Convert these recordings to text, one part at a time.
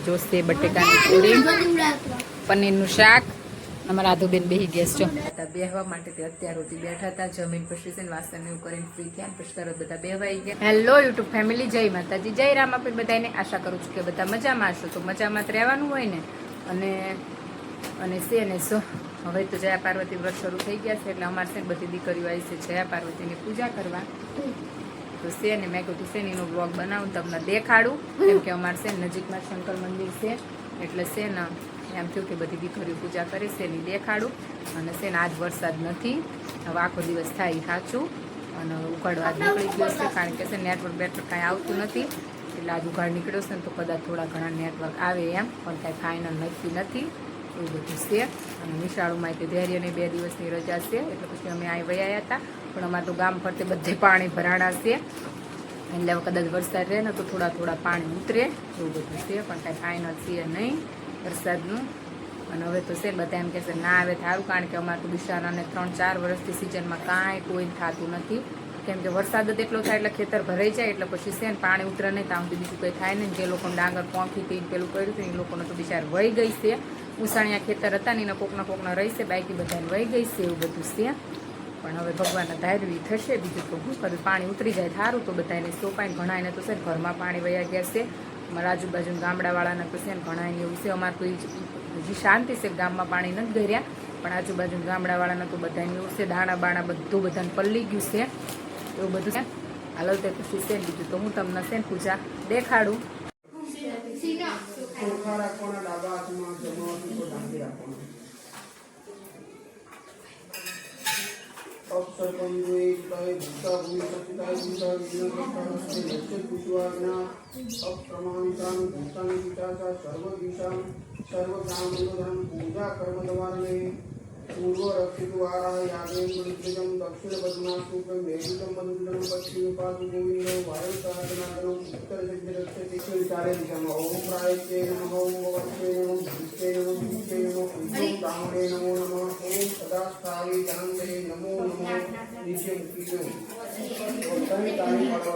જોશે બટેકાની પૂરી, પનીરનું શાક. અમારા આધુબેન બેહી ગયા છો બેહવા માટે. તે અત્યાર સુધી બેઠા હતા, જમીન પછી છે ને વાસણ એવું કરીને ફ્રી થયા, પછી તરત બધા બેહવાઈ ગયા. હેલો યુટ્યુબ ફેમિલી, જય માતાજી, જય રામ. આપણે બધાને આશા કરું છું કે બધા મજામાં હશો. તો મજામાં જ રહેવાનું હોય ને. અને છે ને સો હવે તો જયા પાર્વતી વ્રત શરૂ થઈ ગયા છે, એટલે અમારે છે ને બધી દીકરીઓ આવી છે જયા પાર્વતીની પૂજા કરવા. તો છે ને મેં કીધું છે ને એનો બ્લોગ બનાવું, તમને દેખાડું, કેમ કે અમારે છે ને નજીકમાં શંકર મંદિર છે, એટલે છે ને એમ થયું કે બધી દીકરીઓ પૂજા કરે છે એની દેખાડું. અને છે ને આજ વરસાદ નથી, હવે આખો દિવસ થાય સાચું. અને ઉઘાડો આજ નીકળી ગયો છે, કારણ કે છે નેટવર્ક બેટવર્ક કાંઈ આવતું નથી, એટલે આજ ઉઘાડ નીકળ્યો છે ને તો કદાચ થોડા ઘણા નેટવર્ક આવે એમ, પણ કાંઈ ફાઇનલ નક્કી નથી. એવું બધું છે. અને નિશાળોમાં તે ધૈર્યની 2 દિવસની રજા છે, એટલે પછી અમે અહીં વયા હતા. પણ અમારે તો ગામ ફરતે બધે પાણી ભરાણા છે, એટલે હવે કદાચ વરસાદ રહે ને તો થોડા થોડા પાણી ઉતરે, એવું બધું છે. પણ કાંઈ ફાઇનલ છે નહીં વરસાદનું. અને હવે તો છે બધા એમ કહેશે ના આવે સારું, કારણ કે અમારે તો બિચારાને 3-4 વર્ષથી સિઝનમાં કાંઈ કોઈ થતું નથી, કેમ કે વરસાદ જ એટલો થાય એટલે ખેતર ભરાઈ જાય, એટલે પછી છે ને પાણી ઉતરે નહીં, ત્યાં સુધી બીજું કંઈ થાય નહીં. જે લોકોને ડાંગર પોંખી હતી પેલું કર્યું હતું એ લોકોને તો બિચાર વહી ગઈ છે. ઉસાણિયા ખેતર હતા ને એને કોકના રહી બાકી બધાને વહી ગઈ છે, એવું બધું છે. પણ હવે ભગવાનના ધારવી થશે, બીજું તો શું કરું, પાણી ઉતરી જાય સારું તો બધાને સોપાઈને. ઘણાને તો છે ઘરમાં પાણી વયા ગયા છે, અમારા આજુબાજુ ગામડાવાળાને તો છે ને ઘણાને એવું છે. અમારે તો હજી શાંતિ છે, ગામમાં પાણી નથી ગર્યા, પણ આજુબાજુ ગામડાવાળાને તો બધાને એવું છે, દાણા બાણા બધું બધાને પલ્લી ગયું છે, એવું બધું છે. હાલો તે પછી છે ને બીજું તો હું તમને છે ને પૂજા દેખાડું. पूर्व रक्षिद्वारा यागेन्द्रजम दक्षिण पद्मास्तुकं मेघितं मधुरं पश्चिम पादुगोविंद वायुसाधनादनं उत्तर सिद्धिरक्षति विचारे दिशम ओम प्रायते नमः ओम वत्से नमः भूते नमः भूते नमः ओम ब्राह्मणे नमो नमः ओम सदास्थाये जानते नमो नमः नित्यं कीनो ओम तारी पाडवा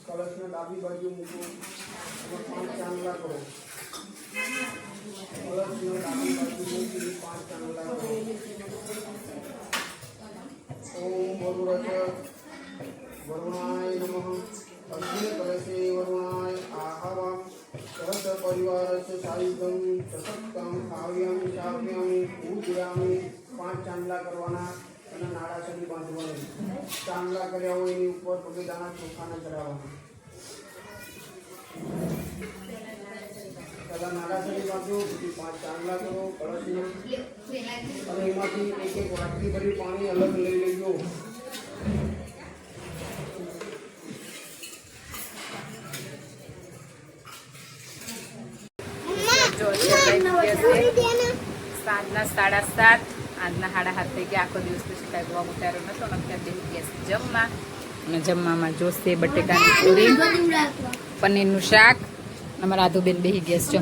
कलशना डाबी बाजू मूको 5 चांदला करो कलशना डाबी बाजू मूकी 5 चांदला करो ओम वरुणाय नमः अग्नि कलशे वरुणाय आहवं सहस परिवारस्य सायुधं सततं काव्यं शाव्यं पूजयामि 5 चांदला करवाना અને નાળાસરી બાંધવાની. ચાંદલા કર્યા હોય એની ઉપર પગેદાના ચોખાના ચડાવવાના. પહેલા નાળાસરી બાંધો, પછી 5 ચાંદલા કરો કળશના, અને એમાંથી એક વાટકી ભરી પાણી અલગ લઈ લેજો. સાંજના 7:30, આજના 7:30 થઈ ગયા. આખો દિવસ પછી કાંઈ ગવા ઉતારો નતો, અત્યારે બેસી ગયા જમવા. અને જમવામાં જોશે બટેકાની પૂરી, પનીરનું શાક. અમારા આધુબેન બેસી ગયા છો,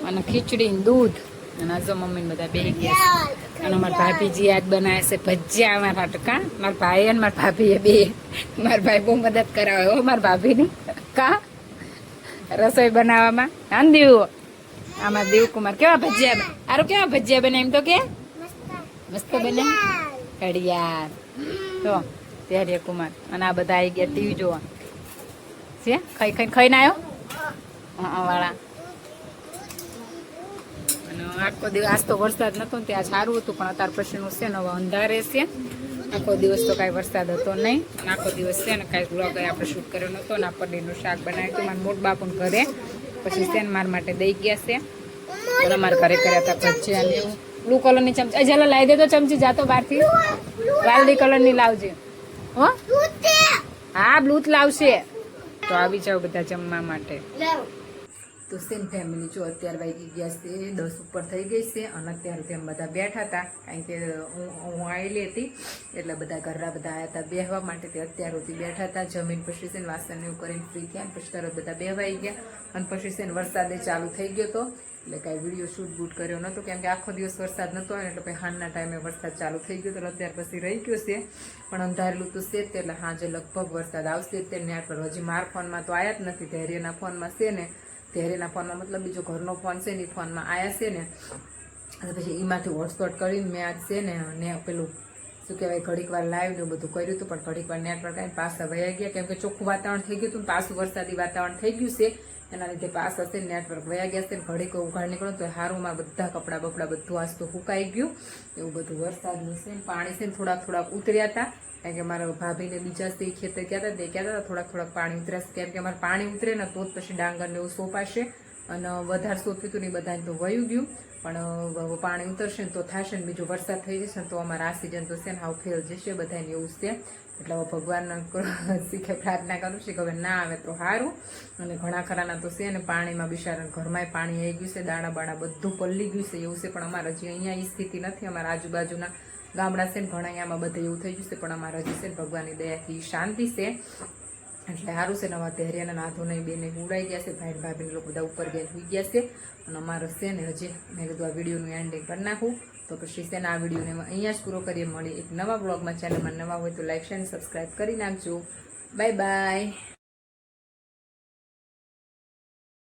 અને ખીચડી દૂધ. અને આજો મમ્મીને બધા બેસી ગયા છે. અને અમારા ભાભીજી આજ બનાવે છે ભજીયા અમારા હાટકા. મારા ભાઈ અને મારા ભાભીએ બે, મારા ભાઈ બહુ મદદ કરાવે હો મારા ભાભીની કા રસોઈ બનાવવામાં. હા દેવું આમાં દેવકુમાર કેવા ભજીયા, આરો કેવા ભજીયા બને એમ તો કે મસ્ત બને ઘડિયાળ તો ત્યારે કુમાર. અને આ બધા આવી ગયા ટીવી જોવા છે. ખાઈને આવ્યો વાળા. અને આખો દિવસ આજ તો વરસાદ નતો ને ત્યાં સારું હતું, પણ અત્યાર પછીનું છે ને હવે અંધારે છે. આખો દિવસ તો કાંઈ વરસાદ હતો નહીં, અને આખો દિવસ છે ને કાંઈ બ્લોગ આપણે શૂટ કર્યો નહોતો. ને આ પનીરનું શાક બનાવ્યું હતું મારા મોટ બાપુને ઘરે, પછી છે ને મારા માટે દઈ ગયા છે. અને અમારા ઘરે કર્યા હતા ભજીયા ને એવું. બ્લુ કલરની ચમચી ચાલો લાવી દે તો ચમચી, જાતો બહારથી વાલડી કલરની લાવજે હો. હા બ્લુ જ લાવશે. તો આવી જાવ બધા જમવા માટે. તો સેમ ફેમિલી જો અત્યારે વાગી ગયા છે 10 ઉપર થઈ ગઈ છે. અને અત્યારે તેમ બધા બેઠા હતા, કારણ કે હું આવેલી હતી એટલે બધા ઘરના બધા આવ્યા હતા બેહવા માટે. તે અત્યાર સુધી બેઠા હતા, જમીન પછી છે ને વાસણ એવું કરીને ફ્રી થયા, પછી તરત બધા બેહવાઈ ગયા. અને પછી છે ને વરસાદે ચાલુ થઈ ગયો હતો, એટલે કાંઈ વિડીયો શૂટ બૂટ કર્યો નહોતો, કેમ કે આખો દિવસ વરસાદ નહોતો આવે એટલે પછી હાંજના ટાઈમે વરસાદ ચાલુ થઈ ગયો, તો અત્યાર પછી રહી ગયો છે, પણ અંધારેલું તો છે જ તે, એટલે સાંજે લગભગ વરસાદ આવશે તે નેટ પર. હજી મારા ફોનમાં તો આવ્યા જ નથી, ધૈર્યના ફોનમાં છે ને, ધૈર્યના ફોનમાં મતલબ બીજો ઘરનો ફોન છે ને એ ફોનમાં આવ્યા છે ને, અને પછી એમાંથી હોટસ્પોટ કરીને મેં આજ છે ને પેલું શું કહેવાય ઘડીક વાર લાઈવ ને બધું કર્યું હતું, પણ ઘડીક વાર નેટવર્ક આવીને પાછા વયા ગયા, કેમ કે ચોખ્ખું વાતાવરણ થઈ ગયું હતું, પાછું વરસાદી વાતાવરણ થઈ ગયું છે, એના લીધે પાછા છે નેટવર્ક વયા ગયા છે. ઘડીક ઉઘાડ નીકળો તો હારુંમાં બધા કપડાં બપડા બધું આજ તો સુકાઈ ગયું, એવું બધું વરસાદનું છે. પાણી છે ને થોડાક ઉતર્યા હતા, કારણ કે મારા ભાભીને બીજા છે ખેતર ગયા હતા, તે કહેતા હતા થોડાક પાણી ઉતર્યા, કેમ કે અમારે પાણી ઉતરે ને તો જ પછી ડાંગરને એવું સોંપાશે, અને વધારે સોંપ્યું હતું ને બધાને તો વયું ગયું, પણ પાણી ઉતરશે ને તો થશે ને બીજો વરસાદ થઈ જશે ને તો અમારા આ સિઝન તો છે ને હાવ ફેલ જશે બધાને એવું છે. એટલે હવે ભગવાન શીખે પ્રાર્થના કરું છું કે હવે ના આવે તો સારું. અને ઘણા ખરાના તો છે ને પાણીમાં બિચારા ઘરમાં પાણી આવી ગયું છે, દાણા બાણા બધું પલ્લી ગયું છે એવું છે, પણ અમારે હજી અહીંયા એ સ્થિતિ નથી. અમારા આજુબાજુના ગામડા છે ને ઘણા અહીંયામાં બધે એવું થઈ ગયું છે, પણ અમારા હજી છે ને ભગવાનની દયાથી શાંતિ છે, એટલે સારું છે. નવા ધૈર્યના નાથોને બેને ઉડાઈ ગયા છે, ભાઈ ભાભીને લોકો બધા ઉપર ગયા હોઈ ગયા છે, અને અમારો છે ને હજી મેં કીધું આ વિડીયોનું એન્ડિંગ કરી નાખું, તો પછી છે ને આ વિડીયોને અહીંયા જ પૂરો કરીએ. મળી એક નવા બ્લોગમાં. ચેનલમાં નવા હોય તો લાઈક શેર સબસ્ક્રાઈબ કરી નાખજો. Bye bye.